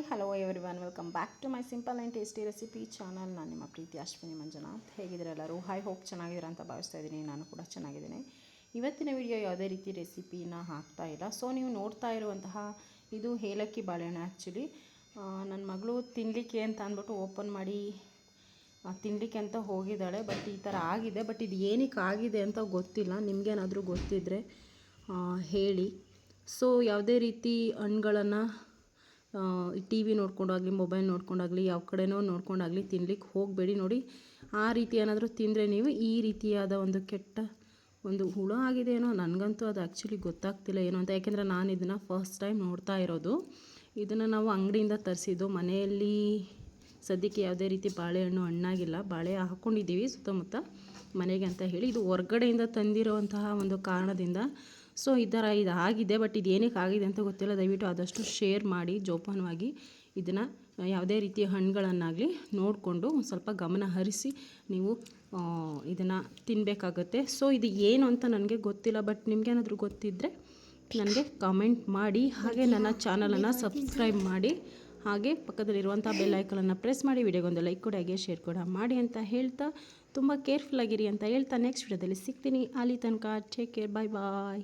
Hi hello everyone, welcome back to my simple and tasty recipe channel. ನಾನು ನಿಮ್ಮ ಪ್ರೀತಿ ಅಶ್ವಿನಿ ಮಂಜುನಾಥ್. ಹೇಗಿದ್ದೀರ ಎಲ್ಲರೂ? ಹೋಪ್ ಚೆನ್ನಾಗಿದ್ದೀರ ಅಂತ ಭಾವಿಸ್ತಾ ಇದ್ದೀನಿ. ನಾನು ಕೂಡ ಚೆನ್ನಾಗಿದ್ದೀನಿ. ಇವತ್ತಿನ ವಿಡಿಯೋ ಯಾವುದೇ ರೀತಿ ರೆಸಿಪಿನ ಹಾಕ್ತಾ ಇಲ್ಲ. ಸೊ ನೀವು ನೋಡ್ತಾ ಇರುವಂತಹ ಇದು ಏಲಕ್ಕಿ ಬಾಳೆಹಣ್ಣು. ಆ್ಯಕ್ಚುಲಿ ನನ್ನ ಮಗಳು ತಿನ್ನಲಿಕ್ಕೆ ಅಂತ ಅಂದ್ಬಿಟ್ಟು ಓಪನ್ ಮಾಡಿ ತಿನ್ನಲಿಕ್ಕೆ ಅಂತ ಹೋಗಿದ್ದಾಳೆ. ಬಟ್ ಈ ಥರ ಆಗಿದೆ. ಬಟ್ ಇದು ಏನಕ್ಕೆ ಆಗಿದೆ ಅಂತ ಗೊತ್ತಿಲ್ಲ. ನಿಮಗೇನಾದರೂ ಗೊತ್ತಿದ್ದರೆ ಹೇಳಿ. ಸೊ ಯಾವುದೇ ರೀತಿ ಹಣ್ಣುಗಳನ್ನು ಟಿ ವಿ ನೋಡ್ಕೊಂಡಾಗಲಿ, ಮೊಬೈಲ್ ನೋಡ್ಕೊಂಡಾಗಲಿ, ಯಾವ ಕಡೆನೋ ನೋಡ್ಕೊಂಡಾಗಲಿ ತಿನ್ಲಿಕ್ಕೆ ಹೋಗಬೇಡಿ. ನೋಡಿ, ಆ ರೀತಿ ಏನಾದರೂ ತಿಂದರೆ ನೀವು ಈ ರೀತಿಯಾದ ಒಂದು ಕೆಟ್ಟ ಒಂದು ಹುಳ ಆಗಿದೆಯೇನೋ, ನನಗಂತೂ ಅದು ಆ್ಯಕ್ಚುಲಿ ಗೊತ್ತಾಗ್ತಿಲ್ಲ ಏನು ಅಂತ. ಯಾಕೆಂದರೆ ನಾನು ಇದನ್ನು ಫಸ್ಟ್ ಟೈಮ್ ನೋಡ್ತಾ ಇರೋದು. ಇದನ್ನು ನಾವು ಅಂಗಡಿಯಿಂದ ತರಿಸಿದ್ದು. ಮನೆಯಲ್ಲಿ ಸದ್ಯಕ್ಕೆ ಯಾವುದೇ ರೀತಿ ಬಾಳೆಹಣ್ಣು ಹಣ್ಣಾಗಿಲ್ಲ. ಬಾಳೆ ಹಾಕ್ಕೊಂಡಿದ್ದೀವಿ ಸುತ್ತಮುತ್ತ ಮನೆಗೆ ಅಂತ ಹೇಳಿ. ಇದು ಹೊರ್ಗಡೆಯಿಂದ ತಂದಿರೋವಂತಹ ಒಂದು ಕಾರಣದಿಂದ ಸೊ ಈ ಥರ ಇದಾಗಿದೆ. ಬಟ್ ಇದು ಏನಕ್ಕೆ ಆಗಿದೆ ಅಂತ ಗೊತ್ತಿಲ್ಲ. ದಯವಿಟ್ಟು ಆದಷ್ಟು ಶೇರ್ ಮಾಡಿ. ಜೋಪಾನವಾಗಿ ಇದನ್ನು ಯಾವುದೇ ರೀತಿಯ ಹಣ್ಣುಗಳನ್ನಾಗಲಿ ನೋಡಿಕೊಂಡು ಒಂದು ಸ್ವಲ್ಪ ಗಮನ ಹರಿಸಿ ನೀವು ಇದನ್ನು ತಿನ್ನಬೇಕಾಗತ್ತೆ. ಸೊ ಇದು ಏನು ಅಂತ ನನಗೆ ಗೊತ್ತಿಲ್ಲ. ಬಟ್ ನಿಮಗೇನಾದರೂ ಗೊತ್ತಿದ್ದರೆ ನನಗೆ ಕಮೆಂಟ್ ಮಾಡಿ. ಹಾಗೆ ನನ್ನ ಚಾನಲನ್ನು ಸಬ್ಸ್ಕ್ರೈಬ್ ಮಾಡಿ. ಹಾಗೆ ಪಕ್ಕದಲ್ಲಿರುವಂಥ ಬೆಲ್ ಐಕನನ್ನು ಪ್ರೆಸ್ ಮಾಡಿ. ವಿಡಿಯೋಗೊಂದು ಲೈಕ್ ಕೂಡ ಹಾಗೆ ಶೇರ್ ಕೂಡ ಮಾಡಿ ಅಂತ ಹೇಳ್ತಾ, ತುಂಬ ಕೇರ್ಫುಲ್ಲಾಗಿರಿ ಅಂತ ಹೇಳ್ತಾ ನೆಕ್ಸ್ಟ್ ವಿಡಿಯೋದಲ್ಲಿ ಸಿಗ್ತೀನಿ. ಅಲ್ಲಿ ತನಕ ಟೇಕ್ ಕೇರ್, ಬಾಯ್ ಬಾಯ್.